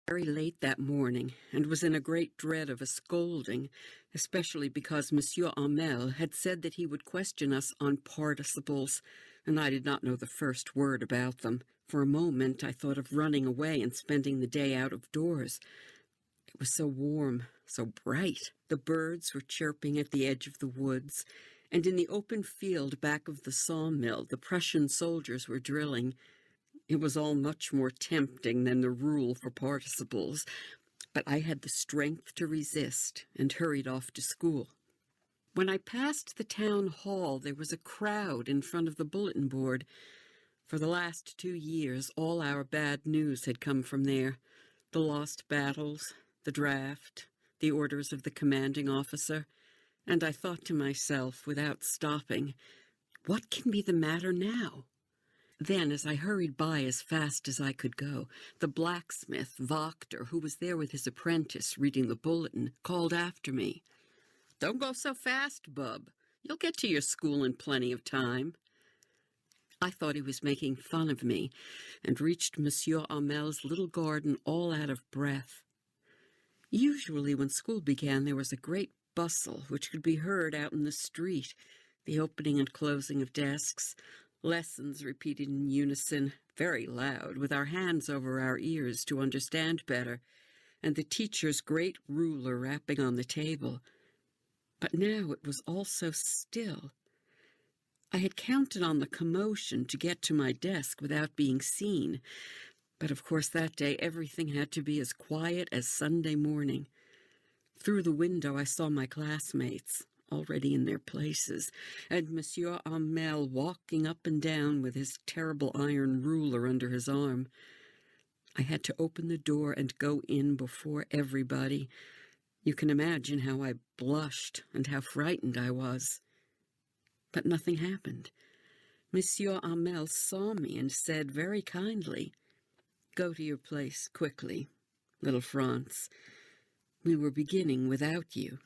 very late that morning, and was in a great dread of a scolding, especially because Monsieur Hamel had said that he would question us on participles, and I did not know the first word about them. For a moment I thought of running away and spending the day out of doors. It was so warm, so bright. The birds were chirping at the edge of the woods, and in the open field back of the sawmill the Prussian soldiers were drilling. It was all much more tempting than the rule for participles, but I had the strength to resist and hurried off to school. When I passed the town hall, there was a crowd in front of the bulletin board. For the last 2 years, all our bad news had come from there. The lost battles, the draft, the orders of the commanding officer, and I thought to myself, without stopping, what can be the matter now? Then, as I hurried by as fast as I could go, the blacksmith, Wachter, who was there with his apprentice reading the bulletin, called after me. "Don't go so fast, bub. You'll get to your school in plenty of time." I thought he was making fun of me, and reached Monsieur Hamel's little garden all out of breath. Usually when school began there was a great bustle which could be heard out in the street, the opening and closing of desks, lessons repeated in unison, very loud, with our hands over our ears to understand better, and the teacher's great ruler rapping on the table. But now it was all so still. I had counted on the commotion to get to my desk without being seen, but of course that day everything had to be as quiet as Sunday morning. Through the window I saw my classmates, already in their places, and Monsieur Hamel walking up and down with his terrible iron ruler under his arm. I had to open the door and go in before everybody. You can imagine how I blushed and how frightened I was. But nothing happened. Monsieur Hamel saw me and said very kindly, "Go to your place quickly, little Franz. We were beginning without you."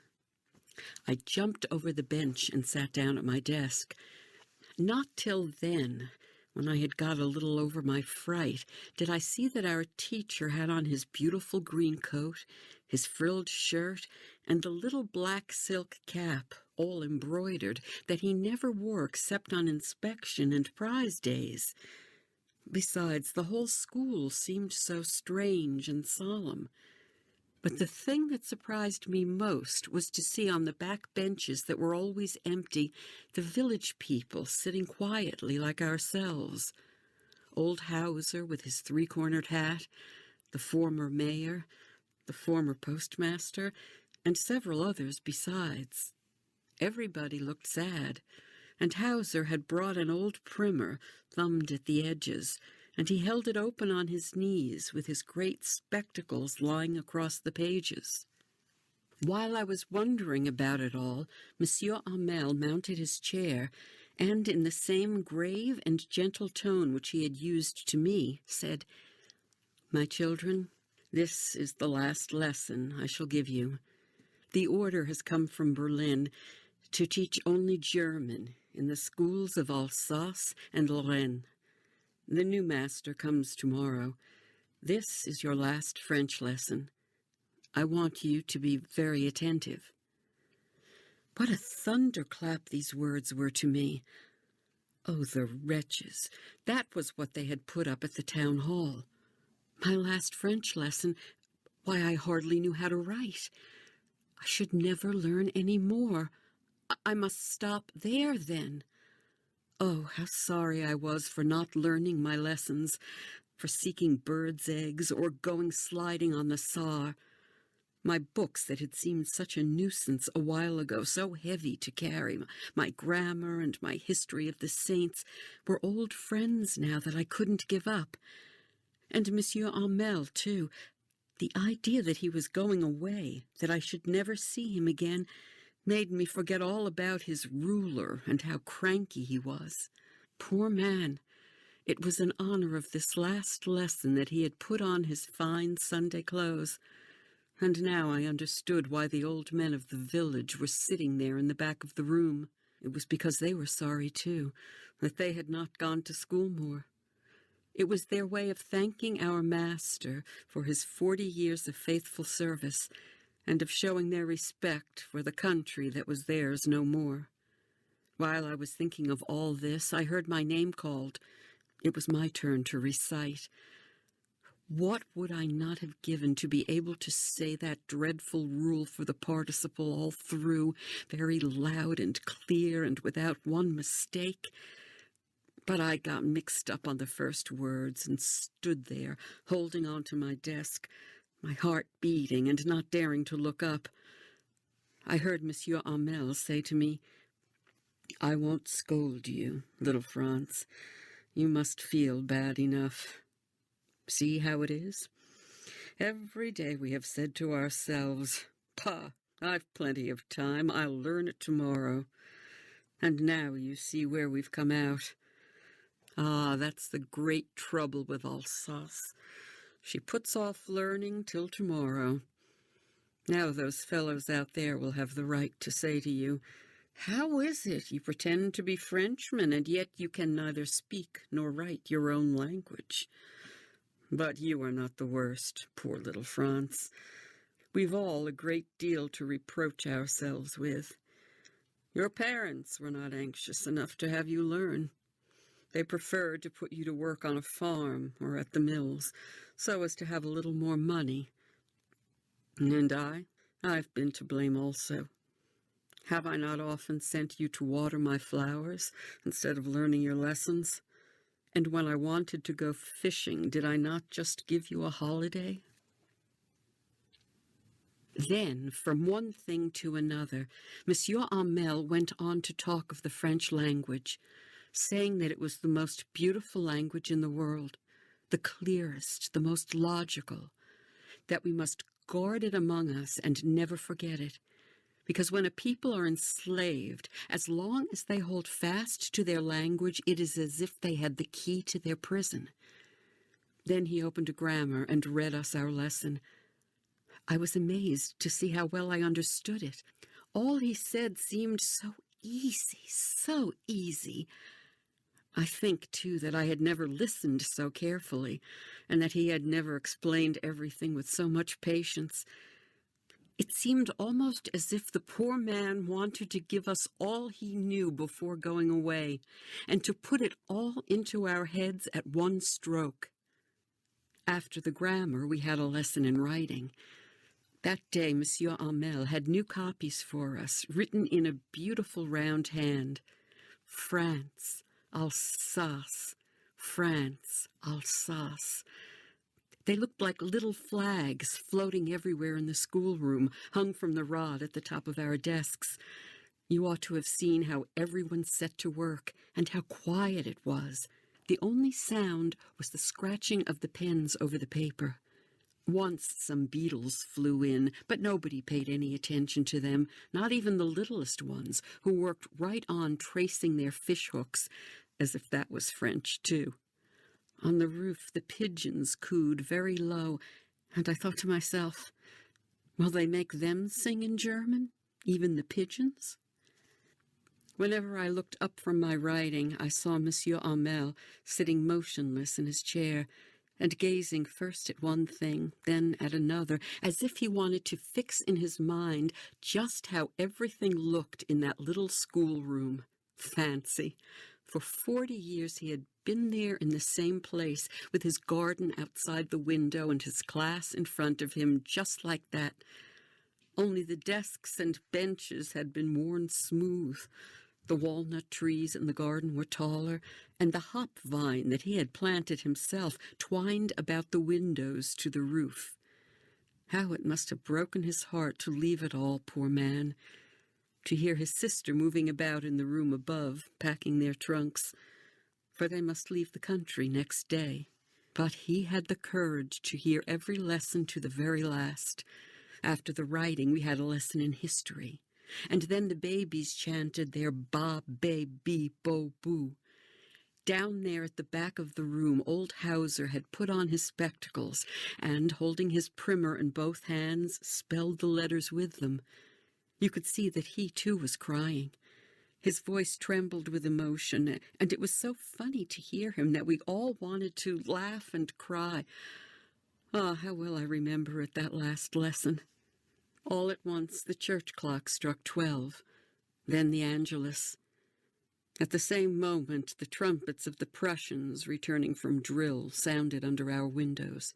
I jumped over the bench and sat down at my desk. Not till then, when I had got a little over my fright, did I see that our teacher had on his beautiful green coat, his frilled shirt, and the little black silk cap, all embroidered, that he never wore except on inspection and prize days. Besides, the whole school seemed so strange and solemn. But the thing that surprised me most was to see on the back benches that were always empty the village people sitting quietly like ourselves. Old Hauser with his three-cornered hat, the former mayor, the former postmaster, and several others besides. Everybody looked sad, and Hauser had brought an old primer, thumbed at the edges, and he held it open on his knees with his great spectacles lying across the pages. While I was wondering about it all, Monsieur Hamel mounted his chair, and in the same grave and gentle tone which he had used to me, said, "My children, this is the last lesson I shall give you. The order has come from Berlin to teach only German in the schools of Alsace and Lorraine. The new master comes tomorrow. This is your last French lesson. I want you to be very attentive." What a thunderclap these words were to me. Oh, the wretches! That was what they had put up at the town hall. My last French lesson, why, I hardly knew how to write. I should never learn any more. I must stop there, then. Oh, how sorry I was for not learning my lessons, for seeking birds' eggs or going sliding on the Saar. My books that had seemed such a nuisance a while ago, so heavy to carry, my grammar and my history of the saints, were old friends now that I couldn't give up. And Monsieur Hamel, too. The idea that he was going away, that I should never see him again, made me forget all about his ruler and how cranky he was. Poor man! It was in honor of this last lesson that he had put on his fine Sunday clothes, and now I understood why the old men of the village were sitting there in the back of the room. It was because they were sorry, too, that they had not gone to school more. It was their way of thanking our master for his 40 years of faithful service and of showing their respect for the country that was theirs no more. While I was thinking of all this, I heard my name called. It was my turn to recite. What would I not have given to be able to say that dreadful rule for the participle all through, very loud and clear and without one mistake? But I got mixed up on the first words and stood there, holding on to my desk, my heart beating and not daring to look up. I heard Monsieur Hamel say to me, "I won't scold you, little Franz. You must feel bad enough. See how it is? Every day we have said to ourselves, 'Pah, I've plenty of time, I'll learn it tomorrow.' And now you see where we've come out. Ah, that's the great trouble with Alsace. She puts off learning till tomorrow. Now those fellows out there will have the right to say to you, 'How is it you pretend to be Frenchmen, and yet you can neither speak nor write your own language?' But you are not the worst, poor little Franz. We've all a great deal to reproach ourselves with. Your parents were not anxious enough to have you learn. They preferred to put you to work on a farm or at the mills, so as to have a little more money. And I've been to blame also. Have I not often sent you to water my flowers instead of learning your lessons? And when I wanted to go fishing, did I not just give you a holiday?" Then, from one thing to another, Monsieur Hamel went on to talk of the French language, saying that it was the most beautiful language in the world, the clearest, the most logical, that we must guard it among us and never forget it. Because when a people are enslaved, as long as they hold fast to their language, it is as if they had the key to their prison. Then he opened a grammar and read us our lesson. I was amazed to see how well I understood it. All he said seemed so easy, so easy. I think, too, that I had never listened so carefully, and that he had never explained everything with so much patience. It seemed almost as if the poor man wanted to give us all he knew before going away, and to put it all into our heads at one stroke. After the grammar, we had a lesson in writing. That day, Monsieur Hamel had new copies for us, written in a beautiful round hand. France, Alsace, France, Alsace. They looked like little flags floating everywhere in the schoolroom, hung from the rod at the top of our desks. You ought to have seen how everyone set to work, and how quiet it was. The only sound was the scratching of the pens over the paper. Once some beetles flew in, but nobody paid any attention to them, not even the littlest ones, who worked right on tracing their fish hooks, as if that was French, too. On the roof, the pigeons cooed very low, and I thought to myself, will they make them sing in German, even the pigeons? Whenever I looked up from my writing, I saw Monsieur Hamel sitting motionless in his chair, and gazing first at one thing, then at another, as if he wanted to fix in his mind just how everything looked in that little schoolroom. Fancy! For 40 years he had been there in the same place, with his garden outside the window and his class in front of him, just like that. Only the desks and benches had been worn smooth. The walnut trees in the garden were taller, and the hop vine that he had planted himself twined about the windows to the roof. How it must have broken his heart to leave it all, poor man. To hear his sister moving about in the room above, packing their trunks, for they must leave the country next day. But he had the courage to hear every lesson to the very last. After the writing, we had a lesson in history, and then the babies chanted their ba, be, bi, bo, boo. Down there at the back of the room, old Hauser had put on his spectacles, and, holding his primer in both hands, spelled the letters with them. You could see that he, too, was crying. His voice trembled with emotion, and it was so funny to hear him that we all wanted to laugh and cry. Ah, how well I remember it, that last lesson. All at once the church clock struck 12, then the Angelus. At the same moment, the trumpets of the Prussians returning from drill sounded under our windows.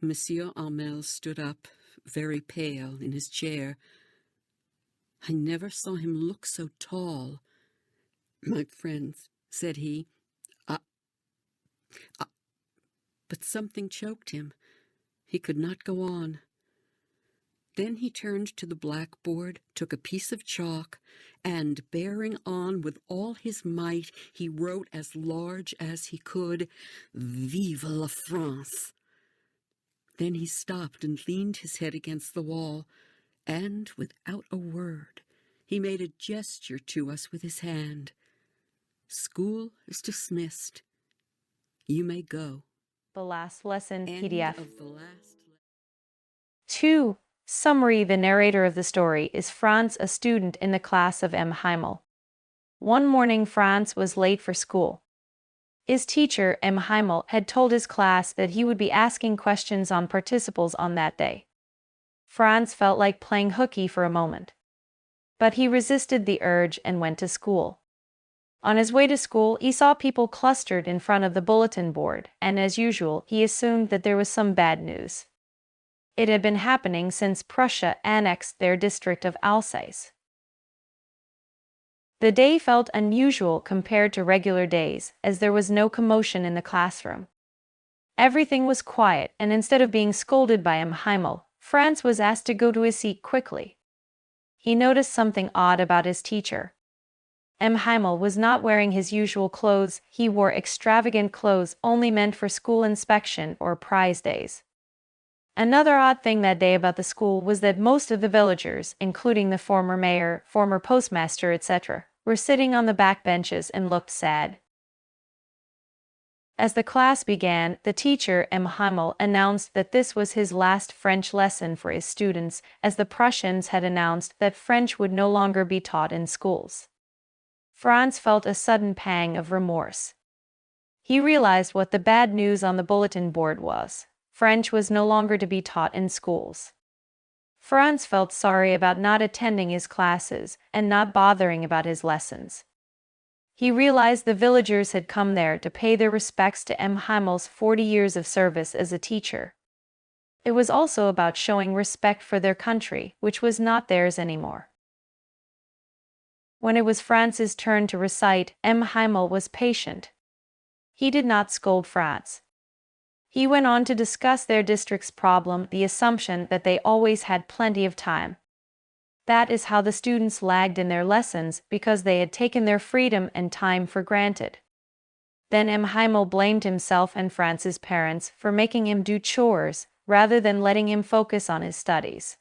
Monsieur Hamel stood up, very pale, in his chair. I never saw him look so tall. My friends, said he, but something choked him. He could not go on. Then he turned to the blackboard, took a piece of chalk, and, bearing on with all his might, he wrote as large as he could, Vive la France. Then he stopped and leaned his head against the wall, and, without a word, he made a gesture to us with his hand. School is dismissed. You may go. The last lesson, End PDF. of the last. 2. Summary. The narrator of the story is Franz, a student in the class of M. Heimel. One morning Franz was late for school. His teacher, M. Heimel, had told his class that he would be asking questions on participles on that day. Franz felt like playing hooky for a moment. But he resisted the urge and went to school. On his way to school, he saw people clustered in front of the bulletin board, and as usual, he assumed that there was some bad news. It had been happening since Prussia annexed their district of Alsace. The day felt unusual compared to regular days, as there was no commotion in the classroom. Everything was quiet, and instead of being scolded by M. Heimel, Franz was asked to go to his seat quickly. He noticed something odd about his teacher. M. Heimel was not wearing his usual clothes. He wore extravagant clothes only meant for school inspection or prize days. Another odd thing that day about the school was that most of the villagers, including the former mayor, former postmaster, etc., were sitting on the back benches and looked sad. As the class began, the teacher, M. Heimel, announced that this was his last French lesson for his students, as the Prussians had announced that French would no longer be taught in schools. Franz felt a sudden pang of remorse. He realized what the bad news on the bulletin board was. French was no longer to be taught in schools. Franz felt sorry about not attending his classes and not bothering about his lessons. He realized the villagers had come there to pay their respects to M. Heimel's 40 years of service as a teacher. It was also about showing respect for their country, which was not theirs anymore. When it was Franz's turn to recite, M. Heimel was patient. He did not scold Franz. He went on to discuss their district's problem, the assumption that they always had plenty of time. That is how the students lagged in their lessons, because they had taken their freedom and time for granted. Then M. Heimel blamed himself and Franz's parents for making him do chores, rather than letting him focus on his studies.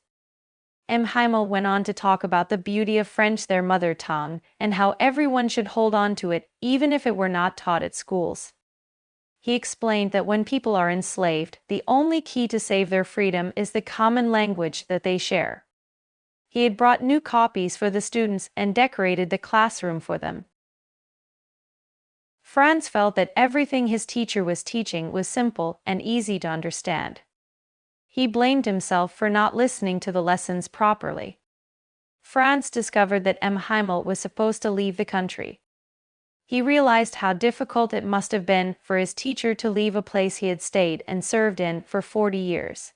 M. Heimel went on to talk about the beauty of French, their mother tongue, and how everyone should hold on to it, even if it were not taught at schools. He explained that when people are enslaved, the only key to save their freedom is the common language that they share. He had brought new copies for the students and decorated the classroom for them. Franz felt that everything his teacher was teaching was simple and easy to understand. He blamed himself for not listening to the lessons properly. Franz discovered that M. Heimel was supposed to leave the country. He realized how difficult it must have been for his teacher to leave a place he had stayed and served in for 40 years.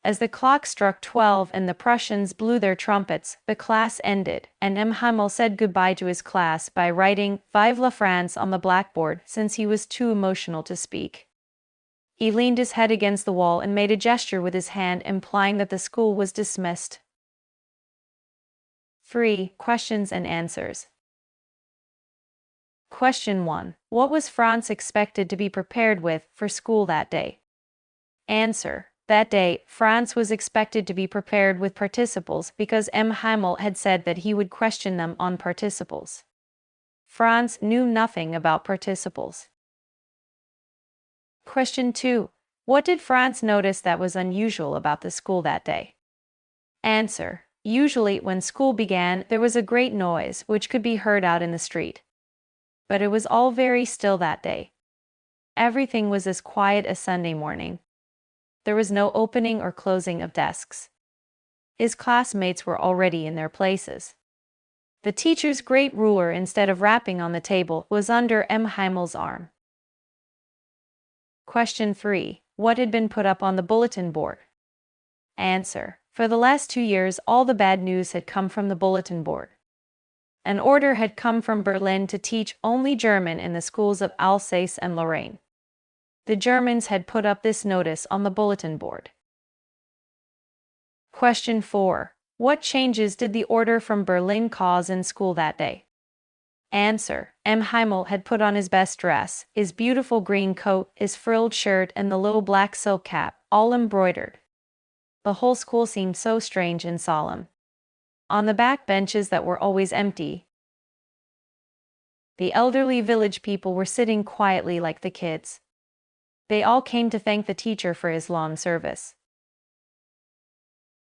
As the clock struck 12 and the Prussians blew their trumpets, the class ended, and M. Heimel said goodbye to his class by writing Vive la France on the blackboard since he was too emotional to speak. He leaned his head against the wall and made a gesture with his hand implying that the school was dismissed. 3. Questions and answers. Question 1. What was Franz expected to be prepared with for school that day? Answer. That day, Franz was expected to be prepared with participles because M. Heimel had said that he would question them on participles. Franz knew nothing about participles. Question 2. What did Franz notice that was unusual about the school that day? Answer. Usually, when school began, there was a great noise which could be heard out in the street. But it was all very still that day. Everything was as quiet as Sunday morning. There was no opening or closing of desks. His classmates were already in their places. The teacher's great ruler, instead of rapping on the table, was under M. Heimel's arm. Question 3. What had been put up on the bulletin board? Answer. For the last 2 years, all the bad news had come from the bulletin board. An order had come from Berlin to teach only German in the schools of Alsace and Lorraine. The Germans had put up this notice on the bulletin board. Question 4. What changes did the order from Berlin cause in school that day? Answer. M. Heimel had put on his best dress, his beautiful green coat, his frilled shirt, and the little black silk cap, all embroidered. The whole school seemed so strange and solemn. On the back benches that were always empty, the elderly village people were sitting quietly like the kids. They all came to thank the teacher for his long service.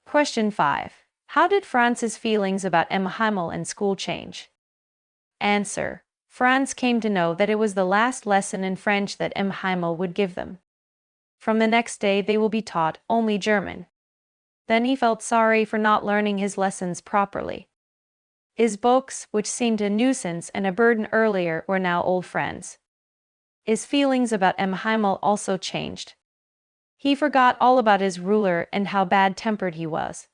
Question 5. How did Franz's feelings about M. Heimel and school change? Answer. Franz came to know that it was the last lesson in French that M. Heimel would give them. From the next day they will be taught only German. Then he felt sorry for not learning his lessons properly. His books, which seemed a nuisance and a burden earlier, were now old friends. His feelings about M. Heimel also changed. He forgot all about his ruler and how bad-tempered he was.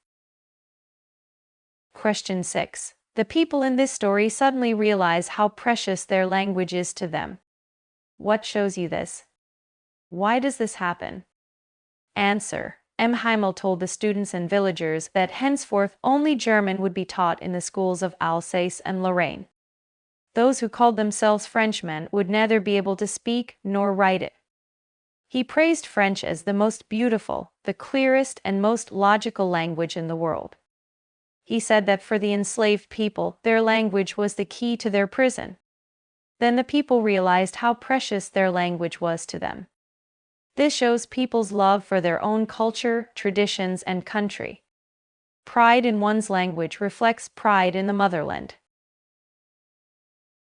Question 6. The people in this story suddenly realize how precious their language is to them. What shows you this? Why does this happen? Answer. M. Heimel told the students and villagers that henceforth only German would be taught in the schools of Alsace and Lorraine. Those who called themselves Frenchmen would neither be able to speak nor write it. He praised French as the most beautiful, the clearest, and most logical language in the world. He said that for the enslaved people, their language was the key to their prison. Then the people realized how precious their language was to them. This shows people's love for their own culture, traditions, and country. Pride in one's language reflects pride in the motherland.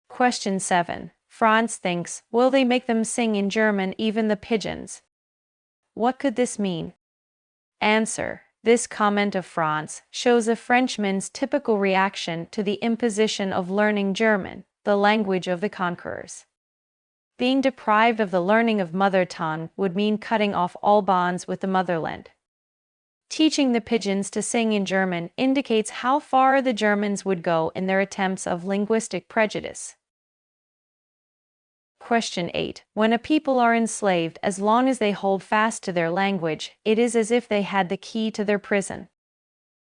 Question 7. Franz thinks, will they make them sing in German, even the pigeons? What could this mean? Answer. This comment of Franz shows a Frenchman's typical reaction to the imposition of learning German, the language of the conquerors. Being deprived of the learning of mother tongue would mean cutting off all bonds with the motherland. Teaching the pigeons to sing in German indicates how far the Germans would go in their attempts of linguistic prejudice. Question 8. When a people are enslaved, as long as they hold fast to their language, it is as if they had the key to their prison.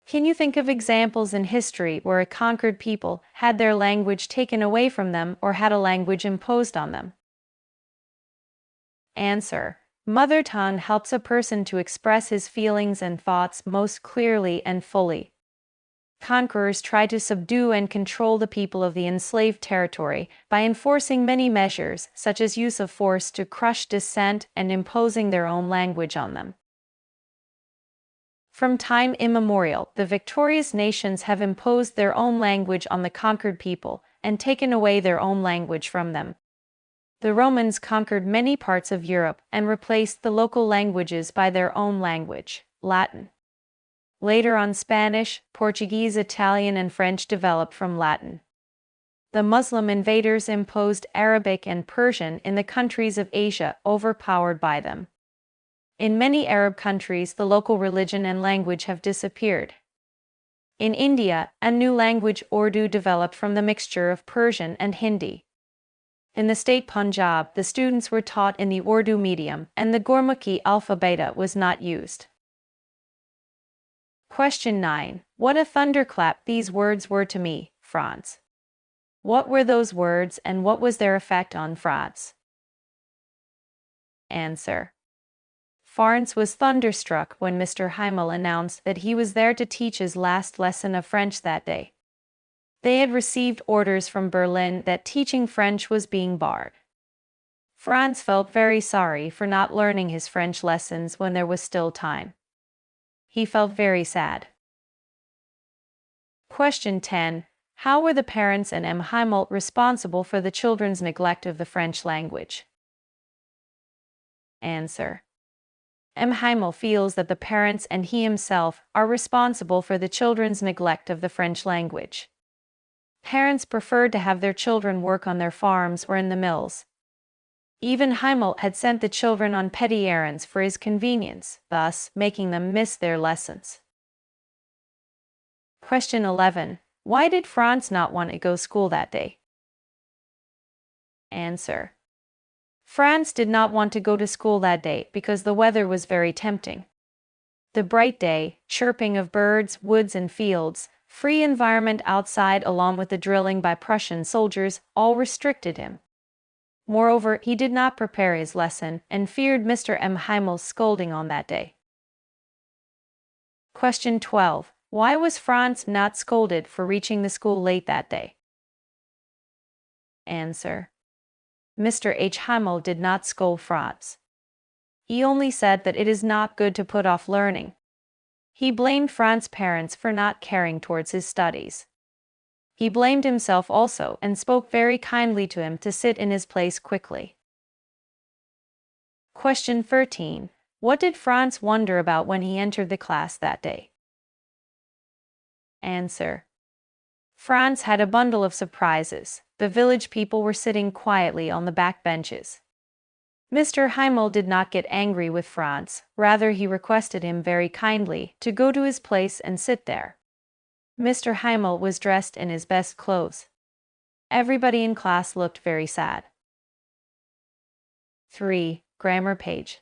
Can you think of examples in history where a conquered people had their language taken away from them or had a language imposed on them? Answer. Mother tongue helps a person to express his feelings and thoughts most clearly and fully. Conquerors tried to subdue and control the people of the enslaved territory by enforcing many measures, such as use of force to crush dissent and imposing their own language on them. From time immemorial, the victorious nations have imposed their own language on the conquered people and taken away their own language from them. The Romans conquered many parts of Europe and replaced the local languages by their own language, Latin. Later on, Spanish, Portuguese, Italian, and French developed from Latin. The Muslim invaders imposed Arabic and Persian in the countries of Asia, overpowered by them. In many Arab countries, the local religion and language have disappeared. In India, a new language Urdu developed from the mixture of Persian and Hindi. In the state Punjab, the students were taught in the Urdu medium, and the Gurmukhi alphabet was not used. Question 9. What a thunderclap these words were to me, Franz. What were those words and what was their effect on Franz? Answer. Franz was thunderstruck when Mr. Heimel announced that he was there to teach his last lesson of French that day. They had received orders from Berlin that teaching French was being barred. Franz felt very sorry for not learning his French lessons when there was still time. He felt very sad. Question 10. How were the parents and M. Heimel responsible for the children's neglect of the French language? Answer. M. Heimel feels that the parents and he himself are responsible for the children's neglect of the French language. Parents preferred to have their children work on their farms or in the mills. Even Heimel had sent the children on petty errands for his convenience, thus making them miss their lessons. Question 11. Why did Franz not want to go to school that day? Answer. Franz did not want to go to school that day because the weather was very tempting. The bright day, chirping of birds, woods and fields, free environment outside along with the drilling by Prussian soldiers all restricted him. Moreover, he did not prepare his lesson and feared Mr. M. Heimel's scolding on that day. Question 12. Why was Franz not scolded for reaching the school late that day? Answer. Mr. H. Heimel did not scold Franz. He only said that it is not good to put off learning. He blamed Franz's parents for not caring towards his studies. He blamed himself also and spoke very kindly to him to sit in his place quickly. Question 13. What did Franz wonder about when he entered the class that day? Answer. Franz had a bundle of surprises. The village people were sitting quietly on the back benches. Mr. Heimel did not get angry with Franz, rather he requested him very kindly to go to his place and sit there. Mr. Heimel was dressed in his best clothes. Everybody in class looked very sad. 3. Grammar page.